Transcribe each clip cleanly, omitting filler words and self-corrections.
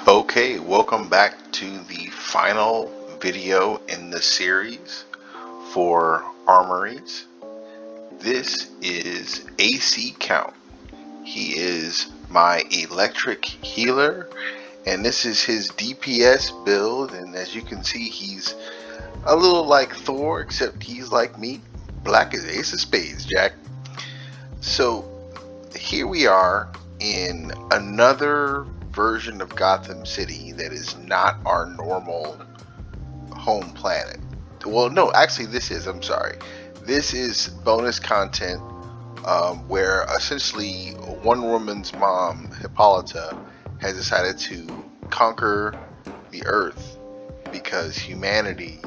Okay, welcome back to the final video in the series for Armories. This is AC Count. He is my electric healer, and this is his DPS build. And as you can see, he's a little like Thor, except he's like me, black as Ace of Spades, Jack. So here we are in another version of Gotham City that is not our normal home planet. Well, no, actually, I'm sorry. This is bonus content where essentially Wonder Woman's mom, Hippolyta, has decided to conquer the Earth because humanity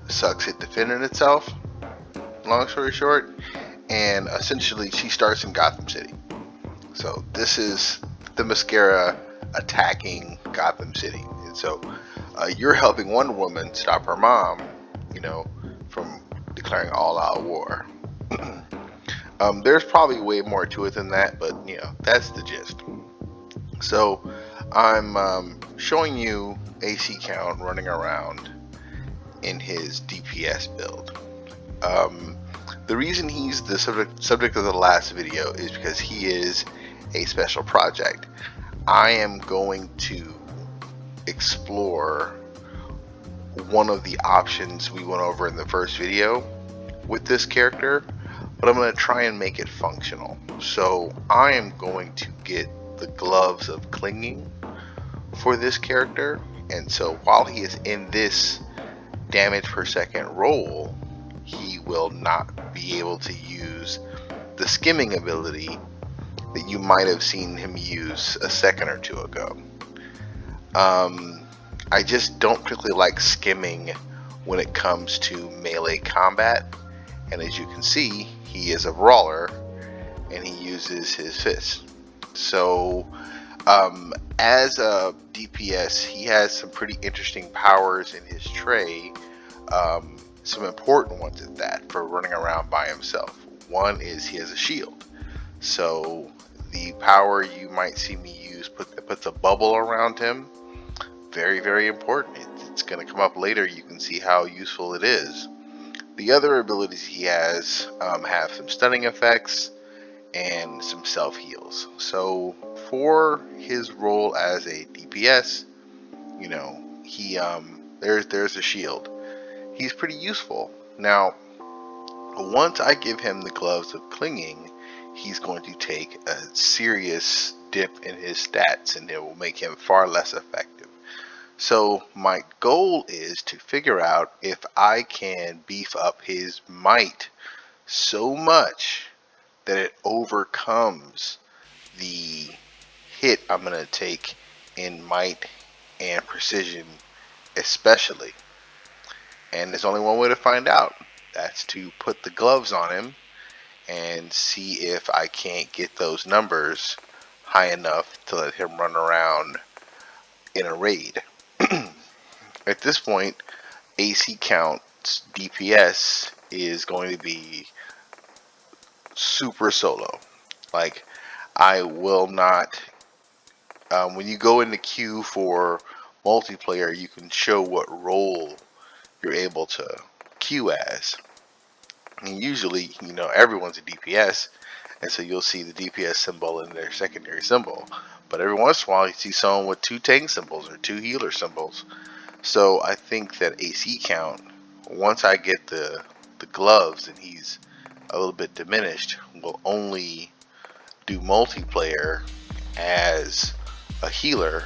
sucks at defending itself. Long story short, and essentially she starts in Gotham City. So this is the mascara attacking Gotham City, and so you're helping Wonder Woman stop her mom, from declaring all-out war. There's probably way more to it than that, but that's the gist. So I'm showing you AC Count running around in his DPS build. The reason he's the subject of the last video is because he is a special project. I am going to explore one of the options we went over in the first video with this character, but I'm going to try and make it functional. So I am going to get the gloves of clinging for this character, and so while he is in this damage per second role, he will not be able to use the skimming ability that you might have seen him use a second or two ago. I just don't particularly like skimming when it comes to melee combat, and as you can see, he is a brawler and he uses his fists. So as a DPS, he has some pretty interesting powers in his tray, some important ones at that, for running around by himself. One is he has a shield. So the power you might see me use puts a bubble around him. Very, very important. It's going to come up later. You can see how useful it is. The other abilities he has have some stunning effects and some self heals. So for his role as a DPS, he there's a shield. He's pretty useful. Now, once I give him the gloves of clinging, he's going to take a serious dip in his stats, and it will make him far less effective. So my goal is to figure out if I can beef up his might so much that it overcomes the hit I'm going to take in might and precision especially. And there's only one way to find out. That's to put the gloves on him and see if I can't get those numbers high enough to let him run around in a raid. At this point, AC Count's DPS is going to be super solo. Like, I will not, when you go in the queue for multiplayer, you can show what role you're able to queue as. And usually, everyone's a DPS, and so you'll see the DPS symbol in their secondary symbol. But every once in a while, you see someone with 2 tank symbols or 2 healer symbols. So I think that AC Count, once I get the gloves and he's a little bit diminished, will only do multiplayer as a healer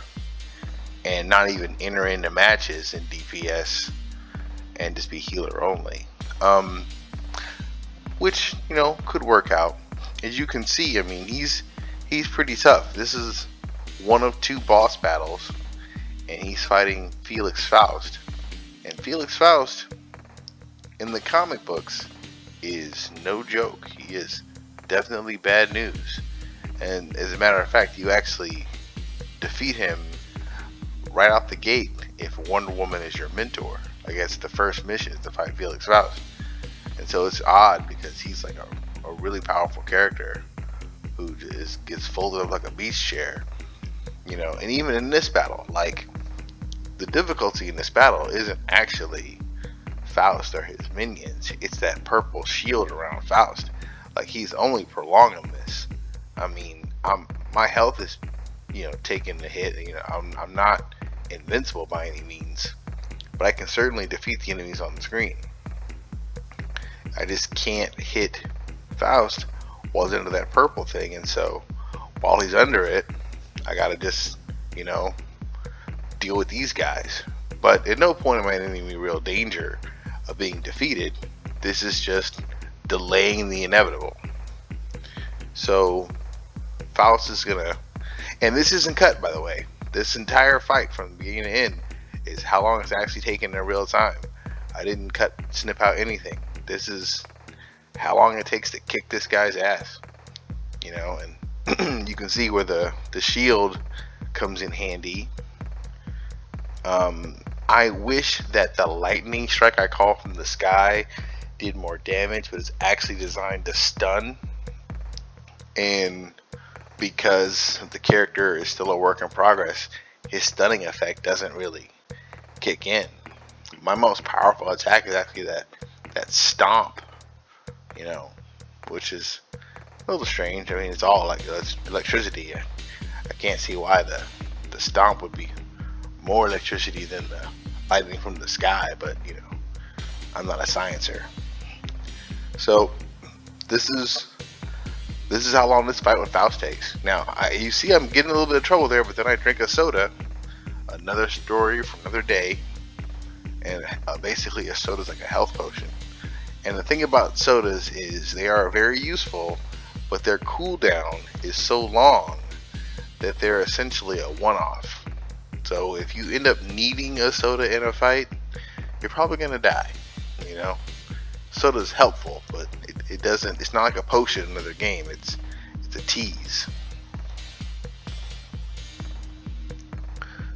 and not even enter into matches in DPS and just be healer only. Which, could work out. As you can see, he's pretty tough. This is one of 2 boss battles, and he's fighting Felix Faust. And Felix Faust, in the comic books, is no joke. He is definitely bad news. And as a matter of fact, you actually defeat him right off the gate if Wonder Woman is your mentor. I guess the first mission is to fight Felix Faust. And so it's odd because he's like a really powerful character who just gets folded up like a beach chair. You know, and even in this battle, like, the difficulty in this battle isn't actually Faust or his minions. It's that purple shield around Faust. Like, he's only prolonging this. I mean, my health is, you know, taking the hit. You know, I'm not invincible by any means, but I can certainly defeat the enemies on the screen. I just can't hit Faust while he's under that purple thing, and so while he's under it, I gotta just, you know, deal with these guys. But at no point am I in any real danger of being defeated. This is just delaying the inevitable. So Faust is gonna, and this isn't cut, by the way. This entire fight from the beginning to end is how long it's actually taken in real time. I didn't snip out anything. This is how long it takes to kick this guy's ass. You know, and you can see where the shield comes in handy. I wish that the lightning strike I call from the sky did more damage, but it's actually designed to stun. And because the character is still a work in progress, his stunning effect doesn't really kick in. My most powerful attack is actually that stomp, you know, which is a little strange. I mean, it's all like electricity. I can't see why the stomp would be more electricity than the lightning from the sky, but you know, I'm not a sciencer. So this is how long this fight with Faust takes. Now, you see I'm getting a little bit of trouble there, but then I drink a soda. Another story from another day. And basically a soda is like a health potion. And the thing about sodas is they are very useful, but their cooldown is so long that they're essentially a one-off. So if you end up needing a soda in a fight, you're probably gonna die. You know, soda's helpful, but it doesn't. It's not like a potion in another game. It's a tease.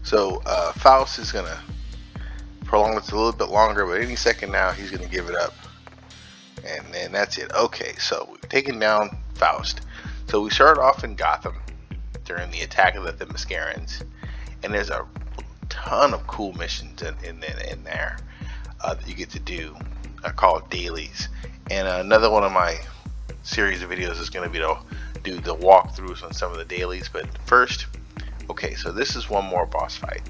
So Faust is gonna prolong this a little bit longer, but any second now he's gonna give it up, and then that's it. Okay, so we've taken down Faust. So we started off in Gotham during the attack of the Themyscirans, and there's a ton of cool missions in there that you get to do, called dailies. And another one of my series of videos is going to be to do the walkthroughs on some of the dailies. But first, okay, so this is one more boss fight,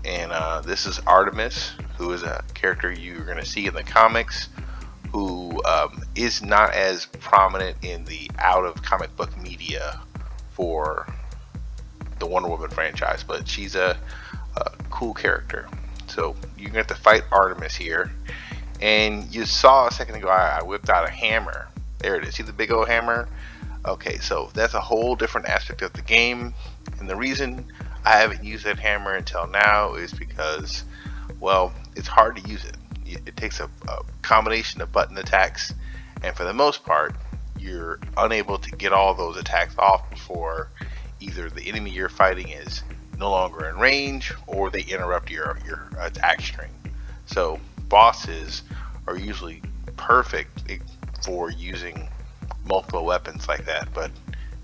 and this is Artemis, who is a character you're going to see in the comics, who is not as prominent in the out of comic book media for the Wonder Woman franchise, but she's a cool character. So you're going to have to fight Artemis here. And you saw a second ago I whipped out a hammer. There it is. See the big old hammer? Okay, so that's a whole different aspect of the game. And the reason I haven't used that hammer until now is because, well, it's hard to use it. It takes a combination of button attacks, and for the most part, you're unable to get all those attacks off before either the enemy you're fighting is no longer in range, or they interrupt your attack string. So bosses are usually perfect for using multiple weapons like that, but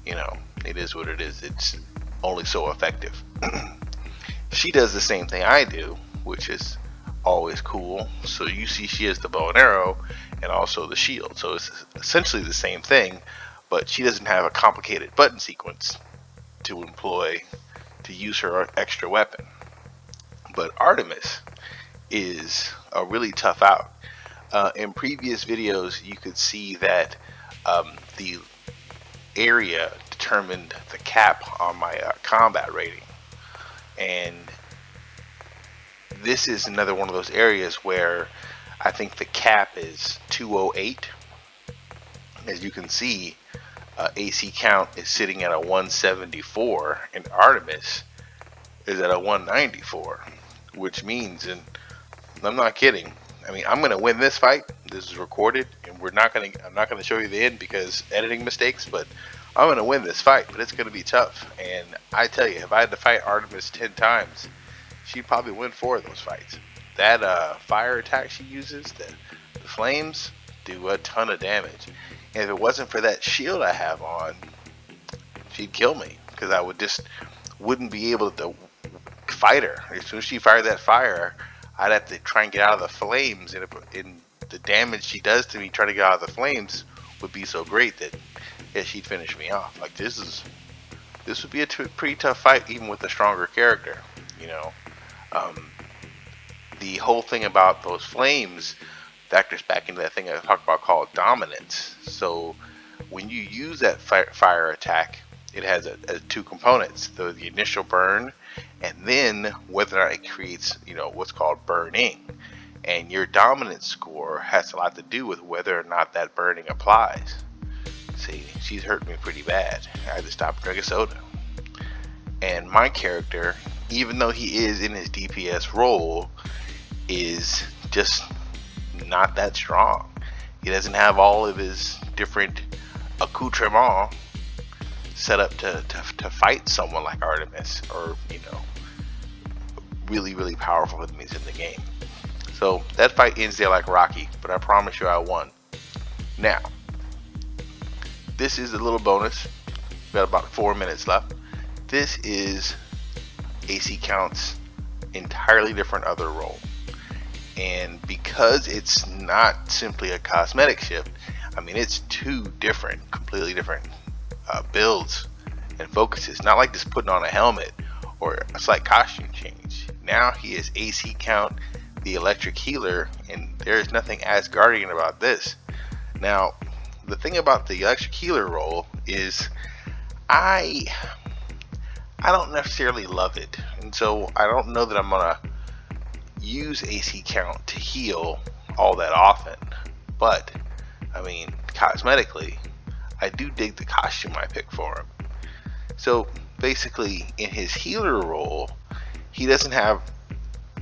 you know, it is what it is. It's only so effective. She does the same thing I do, which is always cool. So you see she has the bow and arrow and also the shield, so it's essentially the same thing, but she doesn't have a complicated button sequence to employ to use her extra weapon. But Artemis is a really tough out. In previous videos you could see that the area determined the cap on my combat rating, and this is another one of those areas where I think the cap is 208. As you can see, AC count is sitting at a 174 and Artemis is at a 194, which means, and I'm not kidding, I mean, I'm going to win this fight. This is recorded, and I'm not going to show you the end because editing mistakes, but I'm going to win this fight, but it's going to be tough. And I tell you, if I had to fight Artemis 10 times, she'd probably win 4 of those fights. That fire attack she uses, the flames, do a ton of damage. And if it wasn't for that shield I have on, she'd kill me, because I would just wouldn't be able to fight her. As soon as she fired that fire, I'd have to try and get out of the flames, and the damage she does to me trying to get out of the flames would be so great that she'd finish me off. Like, this would be a pretty tough fight, even with a stronger character. You know, the whole thing about those flames factors back into that thing I talked about called dominance. So when you use that fire attack, it has two components: the initial burn, and then whether or not it creates, what's called burning. And your dominance score has a lot to do with whether or not that burning applies. See, she's hurt me pretty bad. I had to stop drinking soda. And my character, even though he is in his DPS role, is just not that strong. He doesn't have all of his different accoutrements set up to fight someone like Artemis, or really, really powerful enemies in the game. So that fight ends there like Rocky, but I promise you I won. Now, this is a little bonus. We've got about 4 minutes left. This is AC Count's entirely different other role. And because it's not simply a cosmetic shift, I mean, it's two completely different builds and focuses. Not like just putting on a helmet or a slight costume change. Now he is AC Count, the electric healer, and there's nothing Asgardian about this. Now, the thing about the electric healer role is I don't necessarily love it, and so I don't know that I'm gonna use AC Count to heal all that often. But I mean, cosmetically, I do dig the costume I picked for him. So basically, in his healer role, he doesn't have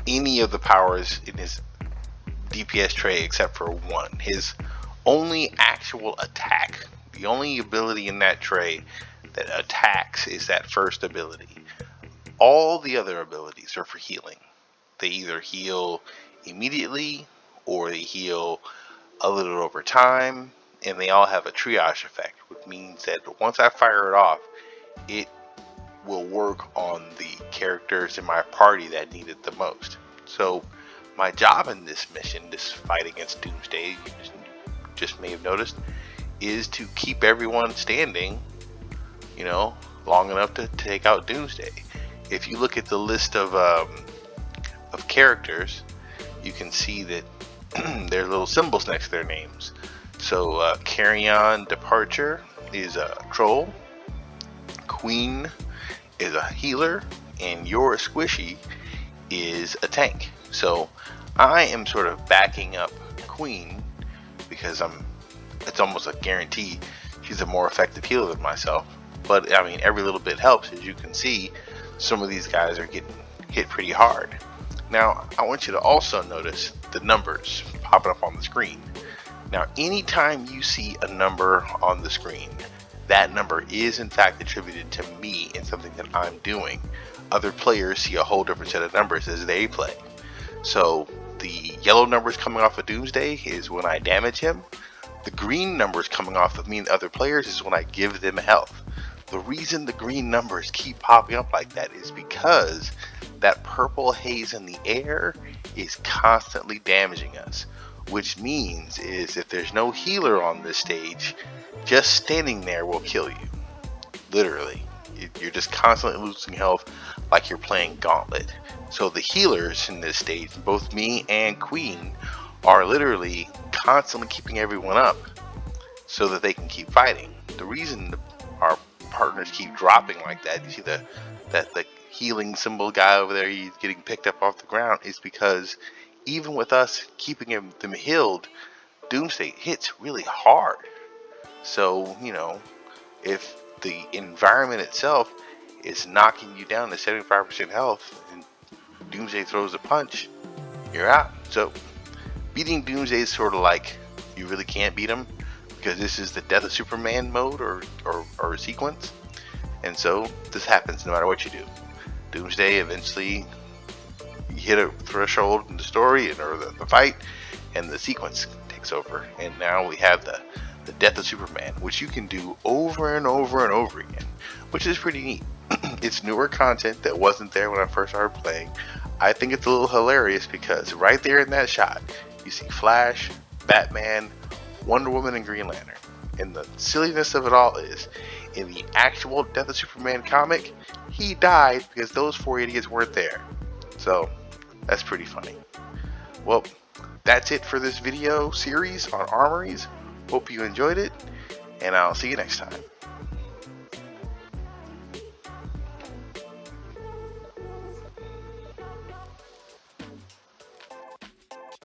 any of the powers in his DPS tray except for one. His only actual attack, the only ability in that tray that attacks, is that first ability. All the other abilities are for healing. They either heal immediately or they heal a little over time, and they all have a triage effect, which means that once I fire it off, it will work on the characters in my party that need it the most. So my job in this mission, this fight against Doomsday, you just may have noticed, is to keep everyone standing, long enough to take out Doomsday. If you look at the list of characters, you can see that there are little symbols next to their names. So Carrion Departure is a troll, Queen is a healer, and Your Squishy is a tank. So I am sort of backing up Queen because it's almost a guarantee she's a more effective healer than myself. But I mean, every little bit helps. As you can see, some of these guys are getting hit pretty hard. Now, I want you to also notice the numbers popping up on the screen. Now, anytime you see a number on the screen, that number is in fact attributed to me in something that I'm doing. Other players see a whole different set of numbers as they play. So the yellow numbers coming off of Doomsday is when I damage him. The green numbers coming off of me and other players is when I give them health. The reason the green numbers keep popping up like that is because that purple haze in the air is constantly damaging us, which means is if there's no healer on this stage, just standing there will kill you. Literally. You're just constantly losing health like you're playing Gauntlet. So the healers in this stage, both me and Queen, are literally constantly keeping everyone up so that they can keep fighting. The reason our partners keep dropping like that, you see the healing symbol guy over there, he's getting picked up off the ground, is because even with us keeping them healed, Doomsday hits really hard. So, if the environment itself is knocking you down to 75% health and Doomsday throws a punch, you're out. So beating Doomsday is sort of like you really can't beat him, because this is the Death of Superman mode or sequence. And so this happens no matter what you do. Doomsday eventually hit a threshold in the story or the fight, and the sequence takes over. And now we have the Death of Superman, which you can do over and over and over again, which is pretty neat. it's newer content that wasn't there when I first started playing. I think it's a little hilarious because right there in that shot, you see Flash, Batman, Wonder Woman, and Green Lantern. And the silliness of it all is, in the actual Death of Superman comic, he died because those 4 idiots weren't there. So, that's pretty funny. Well, that's it for this video series on Armories. Hope you enjoyed it, and I'll see you next time.